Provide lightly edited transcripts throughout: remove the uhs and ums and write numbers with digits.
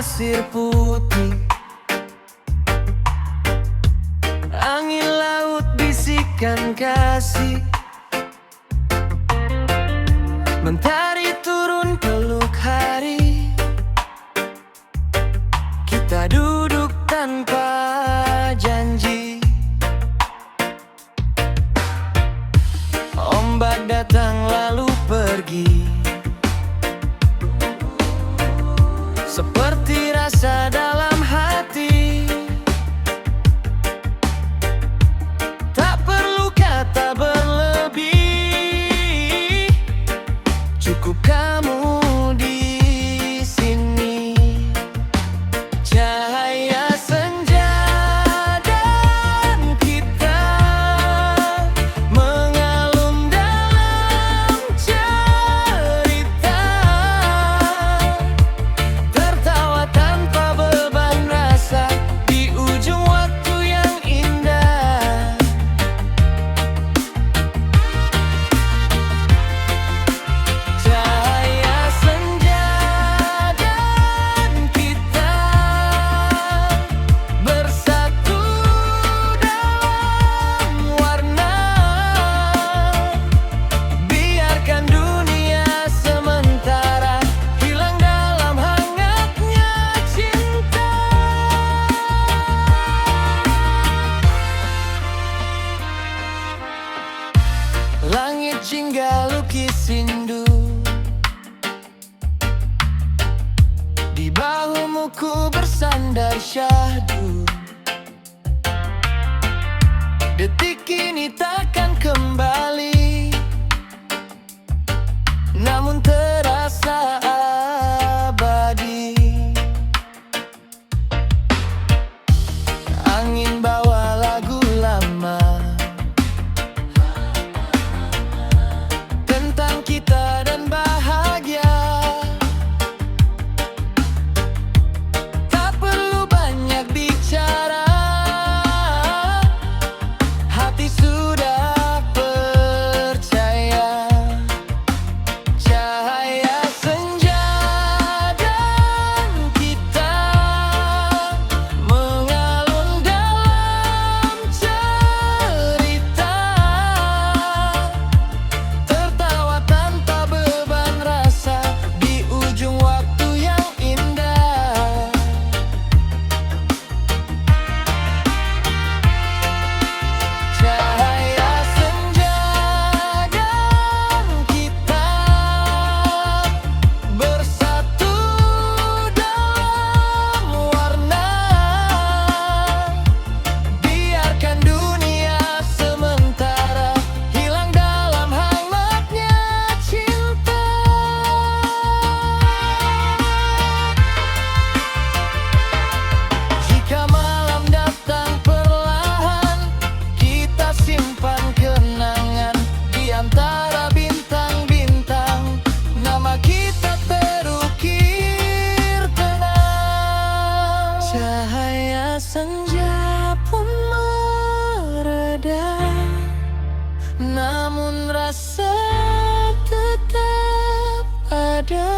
pasir putih. Angin laut bisikan kasih. Mentari turun peluk hari. Kita duduk tanpa janji. Ombak datang lalu pergi. Seperti rasa dalam hati. Tak perlu kata berlebih. Cukup kamu di sini. Cahaya senja dan kita mengalun dalam cerita. Tertawa tanpa beban rasa di ujung waktu yang indah. Cahaya senja dan kita bersatu dalam warna. Biarkan dunia sementara hilang dalam hangatnya cinta. Langit jingga lukis rindu. Di bahumu ku bersandar syahdu. Detik ini takkan kembali, namun terasa abadi. Angin bawa lagu lama tentang kita dan bahagia. Tak perlu banyak bicara, hati sudah percaya. Cahaya senja dan kita mengalun dalam cerita. Tertawa tanpa beban rasa di ujung waktu yang indah. Cahaya senja dan kita bersatu dalam warna. Biarkan dunia sementara hilang dalam hangatnya cinta. Jika malam datang perlahan, kita simpan kenangan di antara bintang-bintang. Nama kita terukir tenang. Cahaya senja pun mereda, namun rasa tetap ada.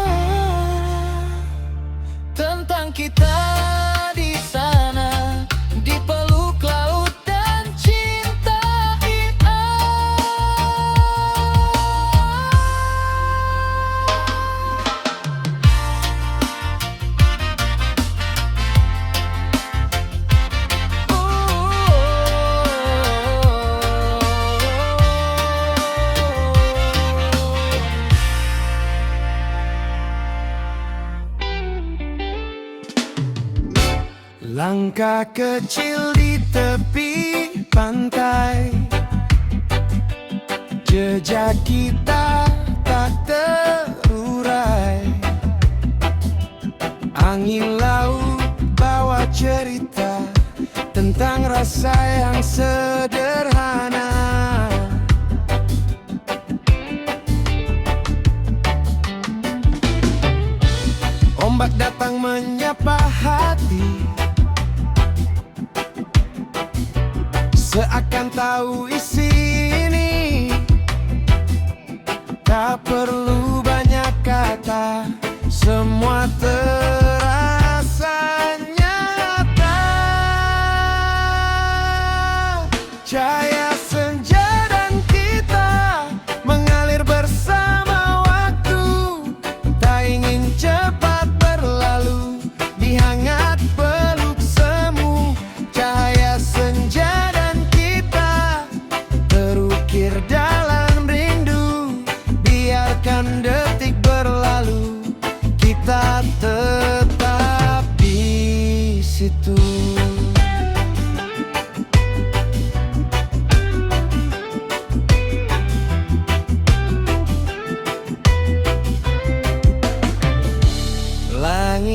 Tentang kita di sana, di peluk laut dan cinta Langkah kecil di tepi pantai, jejak kita tak terurai. Angin laut bawa cerita tentang rasa yang sederhana. Ombak datang menyapa hati, seakan tahu isi ini. Tak perlu banyak kata, semua terasa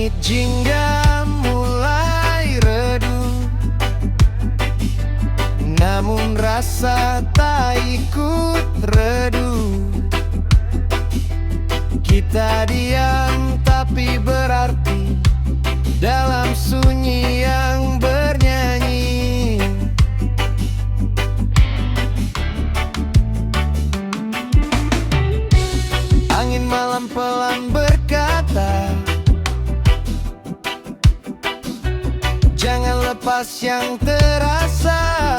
Langit jingga mulai redup, namun rasa tak ikut redup. Kita diam tapi berarti dalam sunyi yang bernyanyi. Angin malam pelan berkata, jangan lepas yang terasa,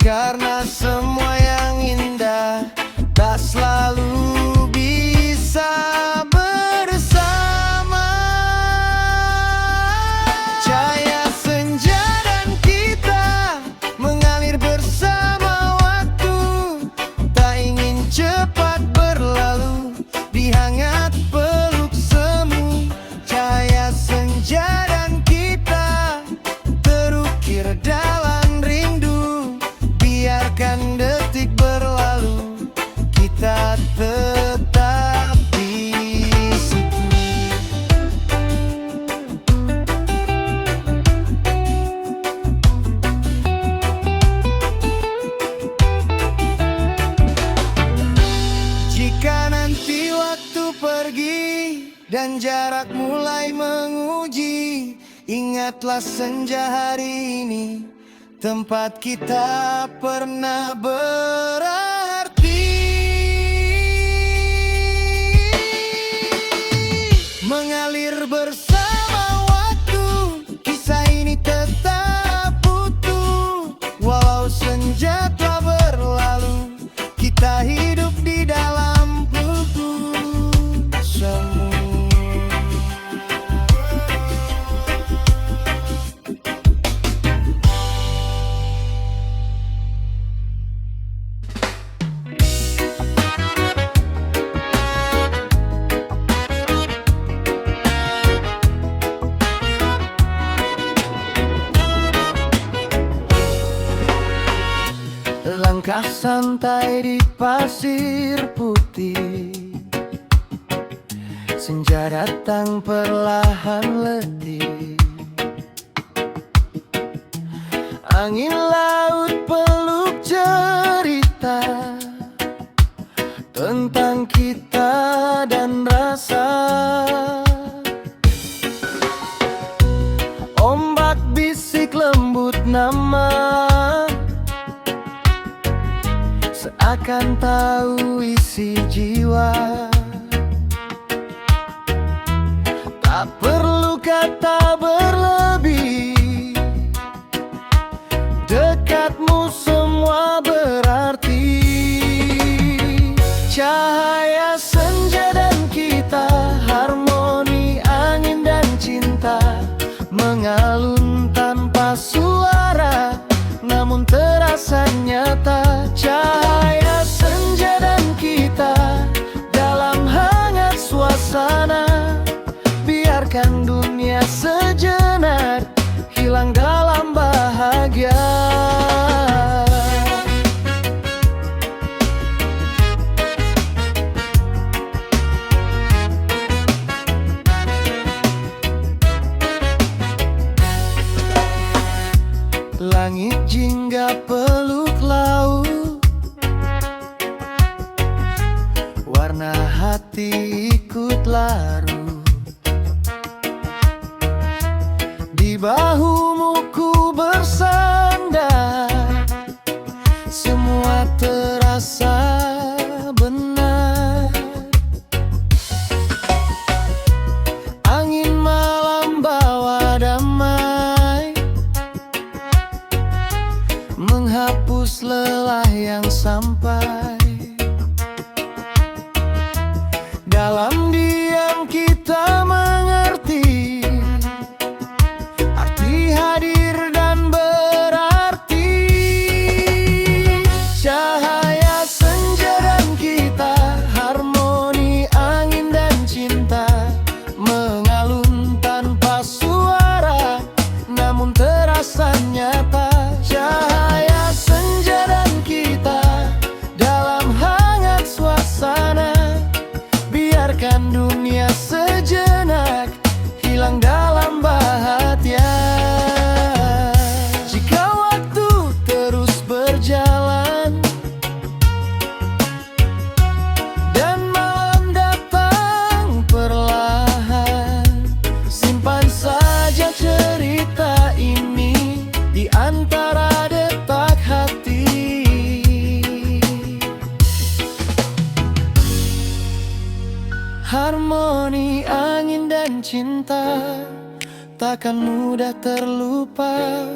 karena semua yang indah tak selalu bisa bersama. Cahaya senja dan kita mengalir bersama waktu, tak ingin cepat berlalu di hangat peluk semu. Cahaya senja dan kita terukir dalam rindu, biarkan detik berlalu, kita tetap di situ. Jika nanti waktu pergi dan jarak mulai menguji, ingatlah senja hari ini, tempat kita pernah berarti. Mengalir bersama waktu, kisah ini tetap utuh. Walau senja telah berlalu, kita hidup di dalam peluk semu. Langkah santai di pasir putih, senja datang perlahan letih. Angin laut peluk cerita tentang kita dan rasa. Ombak bisik lembut nama, seakan tahu isi jiwa. Tak perlu kata berlebih, dekatmu semua berarti. Cahaya senja dan kita, harmoni angin dan cinta, mengalun tanpa suara, namun terasa nyata. Cahaya senja dan kita dalam hangat suasana, biarkan dunia sejenak hilang dalam bahagia. Langit jingga peluk laut, warna hati ikut larut. Di bahumu ku bersandar, semua terasa benar. Angin malam bawa damai, menghapus lelah yang sampai. Dalam diam kita mengerti arti hadir dan berarti. Cahaya senja dan kita, harmoni angin dan cinta, mengalun tanpa suara, namun terasa nyata. Cahaya senja dan kita dalam hangat suasana, biarkan dunia sejenak Harmoni angin dan cinta takkan mudah terlupa.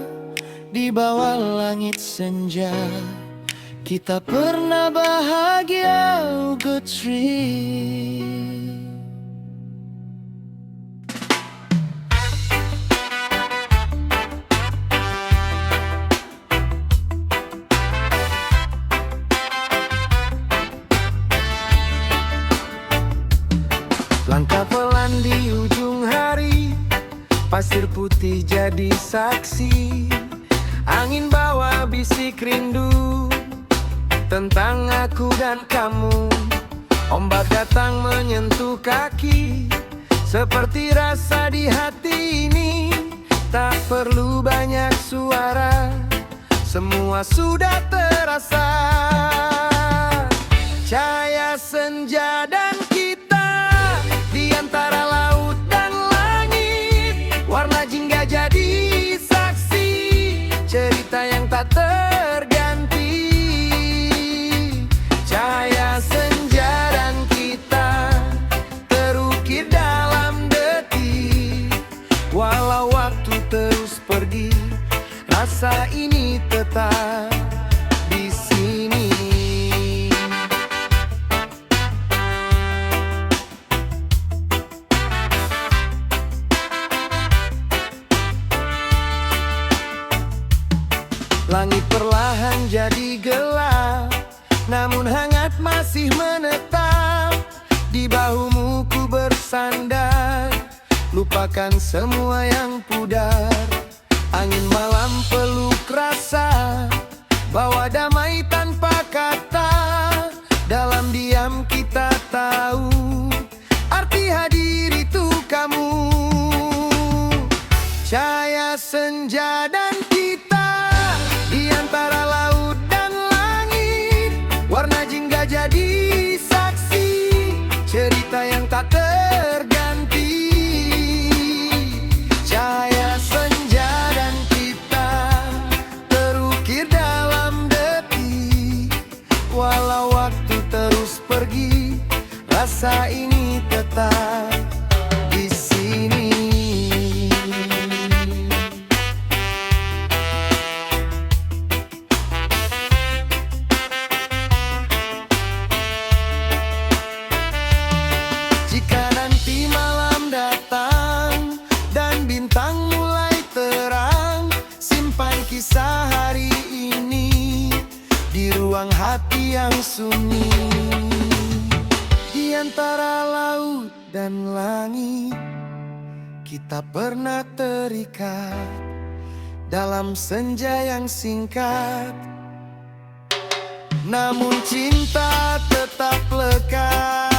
Di bawah langit senja kita pernah bahagia, good tree. Langkah pelan di ujung hari, pasir putih jadi saksi. Angin bawa bisik rindu tentang aku dan kamu. Ombak datang menyentuh kaki, seperti rasa di hati ini. Tak perlu banyak suara, semua sudah terasa. Cahaya senja dan kita di antara laut dan langit. Warna jingga jadi saksi, cerita yang tak terganti. Cahaya senja dan kita terukir dalam detik. Walau waktu terus pergi, rasa ini tetap di sini. Langit perlahan jadi gelap, namun hangat masih menetap. Di bahumu ku bersandar, lupakan semua yang pudar. Angin malam peluk rasa, bawa damai tanpa kata. Dalam diam kita tahu arti hadir itu kamu. Cahaya senja dan kita di antara laut dan langit. Warna jingga jadi saksi, cerita yang tak terganti. Cahaya senja dan kita terukir dalam detik. Walau waktu terus pergi, rasa ini tetap di sini. Jika nanti malam datang dan bintang mulai terang, simpan kisah hari ini di ruang hati yang sunyi. Di antara laut dan langit kita pernah terikat dalam senja yang singkat. Namun cinta tetap lekat.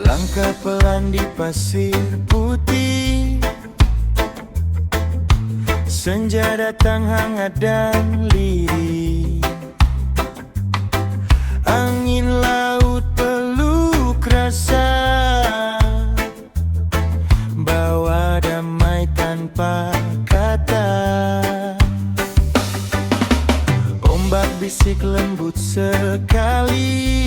Langkah pelan di pasir putih, senja datang hangat dan lirih. Angin laut peluk rasa, bawa damai tanpa kata. Ombak bisik lembut sekali,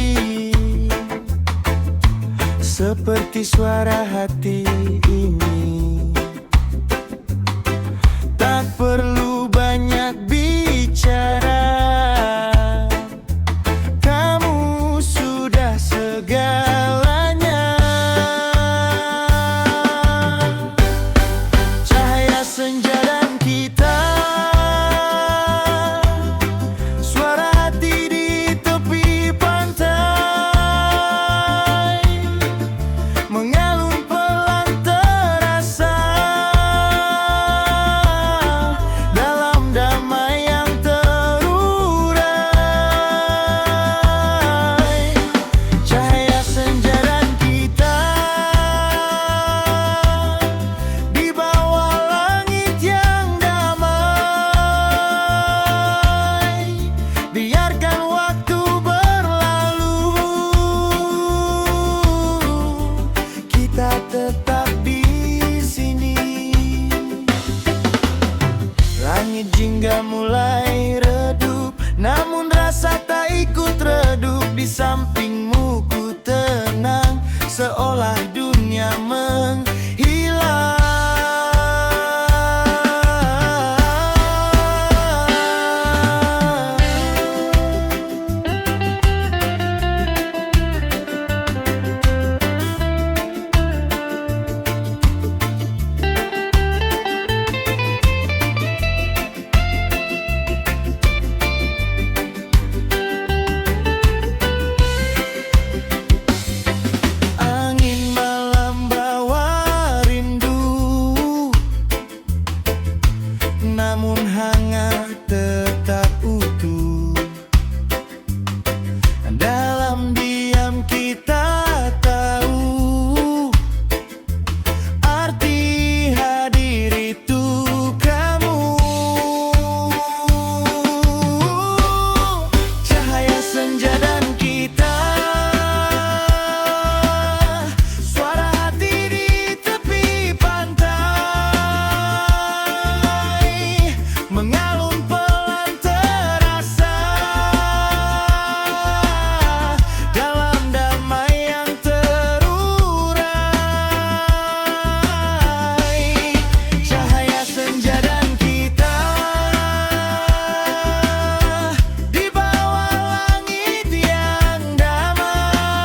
seperti suara hati ini. Tak perlu banyak bicara, kamu sudah segalanya. Cahaya senja dan kita, suara sampingmu ku tenang, seolah dunia menghilang. Namun hangat tetap utuh. Dalam diam kita tahu arti hadir itu kamu. Cahaya senja dan kita, suara hati di tepi pantai, mengalun pelan terasa dalam damai yang terurai. Cahaya senja dan kita di bawah langit yang damai.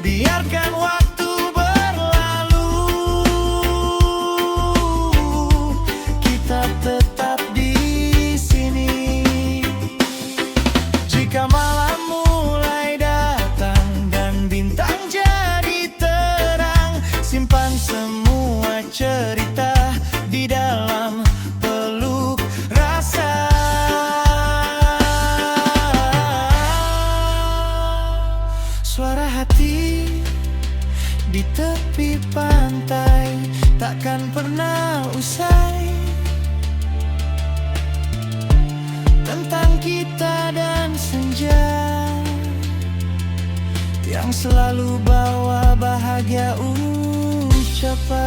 Biarkan waktu berlalu, kita tetap di sini. Jika malam mulai datang dan bintang jadi terang, simpan semua cerita di dalam peluk rasa. Suara hati di tepi pantai takkan pernah usai, tentang kita dan senja yang selalu bawa bahagia ucapai.